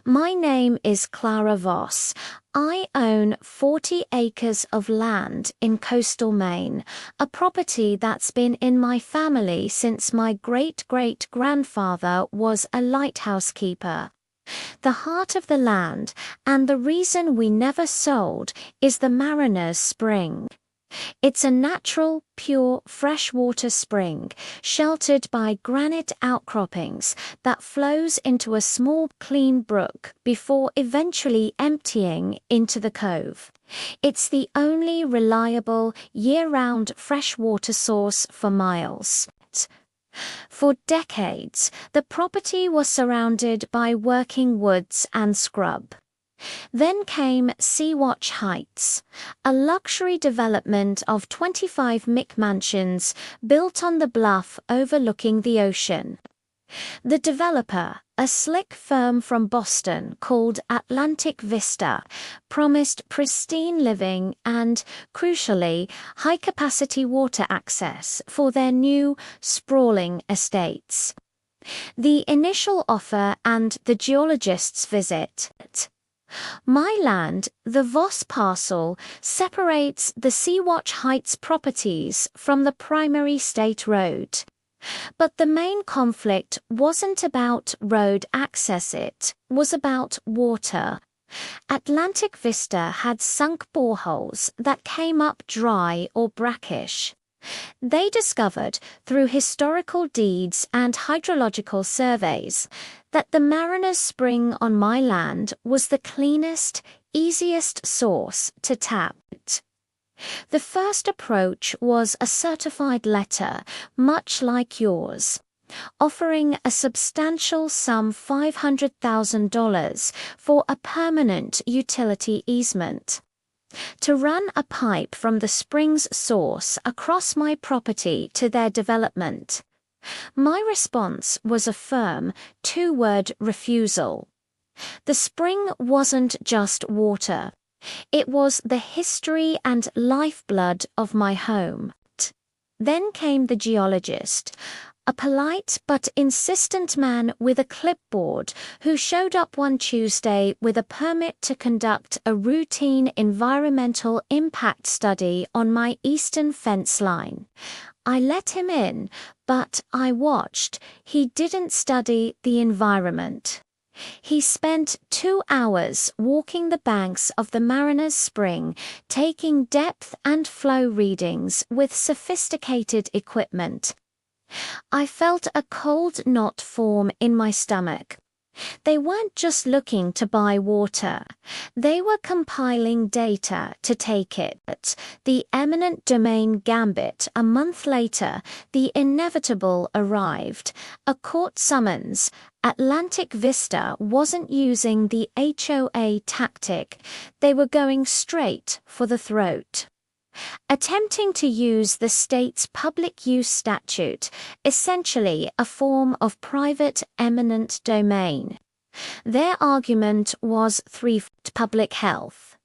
My name is Clara Voss. I own 40 acres of land in coastal Maine, a property that's been in my family since my great-great-grandfather was a lighthouse keeper. The heart of the land, and the reason we never sold, is the Mariner's Spring. It's a natural, pure, freshwater spring, sheltered by granite outcroppings that flows into a small, clean brook before eventually emptying into the cove. It's the only reliable, year-round freshwater source for miles. For decades, the property was surrounded by working woods and scrub. Then came Sea-Watch Heights, a luxury development of 25 McMansions built on the bluff overlooking the ocean. The developer, a slick firm from Boston called Atlantic Vista, promised pristine living and, crucially, high-capacity water access for their new, sprawling estates. The initial offer and the geologist's visit. My land, the Voss parcel, separates the Sea-Watch Heights properties from the primary state road. But the main conflict wasn't about road access, it was about water. Atlantic Vista had sunk boreholes that came up dry or brackish. They discovered, through historical deeds and hydrological surveys, that the Mariner's Spring on my land was the cleanest, easiest source to tap. The first approach was a certified letter, much like yours, offering a substantial sum $500,000 for a permanent utility easement. To run a pipe from the spring's source across my property to their development. My response was a firm, two-word refusal. The spring wasn't just water. It was the history and lifeblood of my home. Then came the geologist, a polite but insistent man with a clipboard who showed up one Tuesday with a permit to conduct a routine environmental impact study on my eastern fence line. I let him in, but I watched. He didn't study the environment. He spent 2 hours walking the banks of the Mariner's Spring, taking depth and flow readings with sophisticated equipment. I felt a cold knot form in my stomach. They weren't just looking to buy water. They were compiling data to take it. The eminent domain gambit. A month later, the inevitable arrived. A court summons. Atlantic Vista wasn't using the HOA tactic. They were going straight for the throat. Attempting to use the state's public use statute, essentially a form of private eminent domain. Their argument was threefold: public health.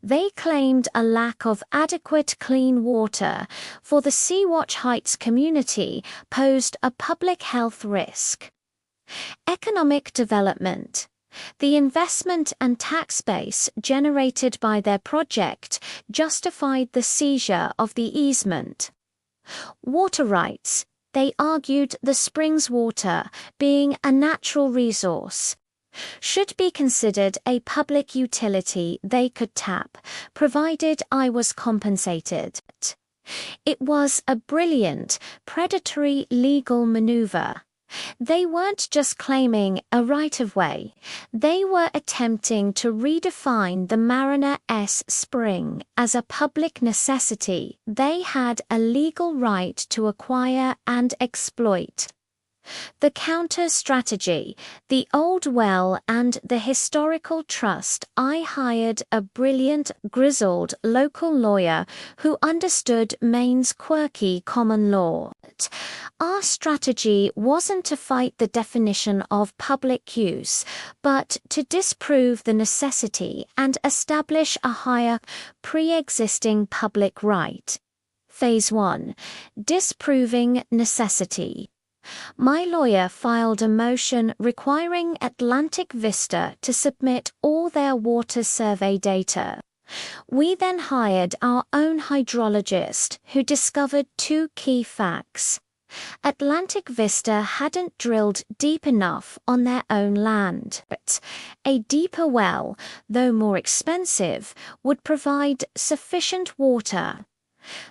They claimed a lack of adequate clean water for the Sea-Watch Heights community posed a public health risk. Economic development. The investment and tax base generated by their project justified the seizure of the easement. Water rights. They argued the spring's water, being a natural resource, should be considered a public utility they could tap, provided I was compensated. It was a brilliant, predatory legal maneuver. They weren't just claiming a right-of-way, they were attempting to redefine the Mariner's Spring as a public necessity they had a legal right to acquire and exploit. The counter-strategy, the old well and the historical trust. I hired a brilliant, grizzled local lawyer who understood Maine's quirky common law. Our strategy wasn't to fight the definition of public use, but to disprove the necessity and establish a higher, pre-existing public right. Phase 1. Disproving necessity. My lawyer filed a motion requiring Atlantic Vista to submit all their water survey data. We then hired our own hydrologist who discovered two key facts. Atlantic Vista hadn't drilled deep enough on their own land, but a deeper well, though more expensive, would provide sufficient water.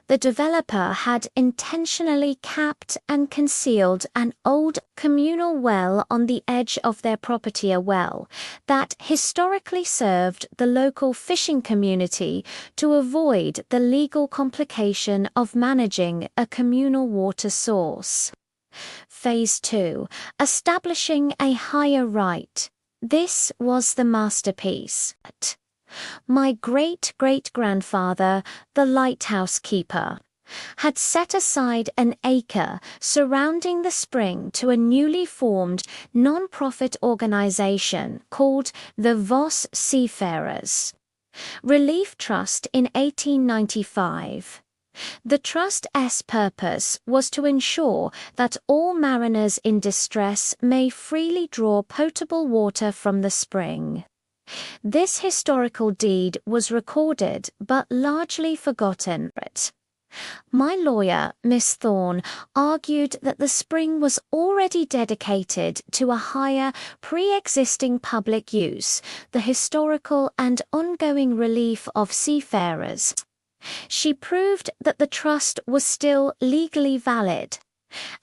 The developer had intentionally capped and concealed an old communal well on the edge of their property, a well that historically served the local fishing community, to avoid the legal complication of managing a communal water source. Phase 2. Establishing a higher right. This was the masterpiece. My great-great-grandfather, the lighthouse keeper, had set aside an acre surrounding the spring to a newly formed non-profit organization called the Voss Seafarers Relief Trust in 1895. The trust's purpose was to ensure that all mariners in distress may freely draw potable water from the spring. This historical deed was recorded but largely forgotten. My lawyer, Miss Thorne, argued that the spring was already dedicated to a higher, pre-existing public use, the historical and ongoing relief of seafarers. She proved that the trust was still legally valid,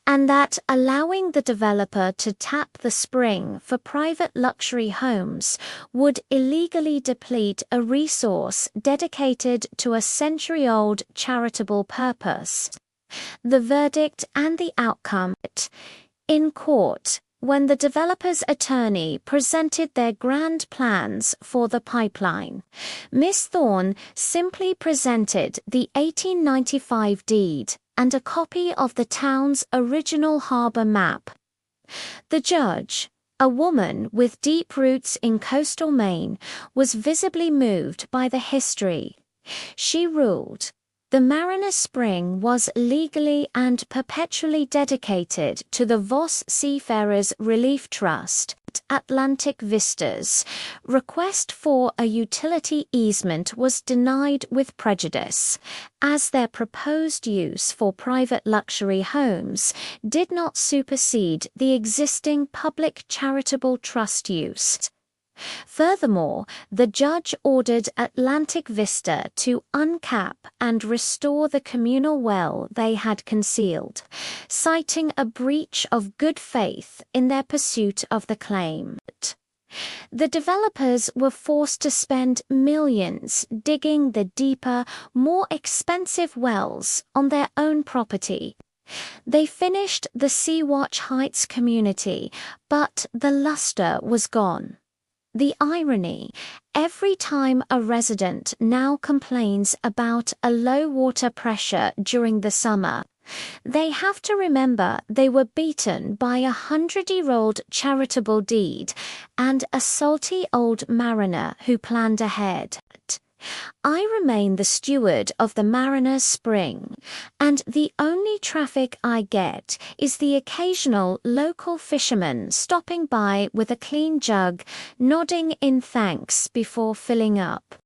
and that allowing the developer to tap the spring for private luxury homes would illegally deplete a resource dedicated to a century-old charitable purpose. The verdict and the outcome. In court, when the developer's attorney presented their grand plans for the pipeline, Miss Thorne simply presented the 1895 deed and a copy of the town's original harbor map. The judge, a woman with deep roots in coastal Maine, was visibly moved by the history. She ruled, the Mariner Spring was legally and perpetually dedicated to the Voss Seafarers Relief Trust. Atlantic Vista's request for a utility easement was denied with prejudice, as their proposed use for private luxury homes did not supersede the existing public charitable trust use. Furthermore, the judge ordered Atlantic Vista to uncap and restore the communal well they had concealed, citing a breach of good faith in their pursuit of the claim. The developers were forced to spend millions digging the deeper, more expensive wells on their own property. They finished the Sea-Watch Heights community, but the luster was gone. The irony, every time a resident now complains about a low water pressure during the summer, they have to remember they were beaten by a 100-year-old charitable deed and a salty old mariner who planned ahead. I remain the steward of the Mariner Spring, and the only traffic I get is the occasional local fisherman stopping by with a clean jug, nodding in thanks before filling up.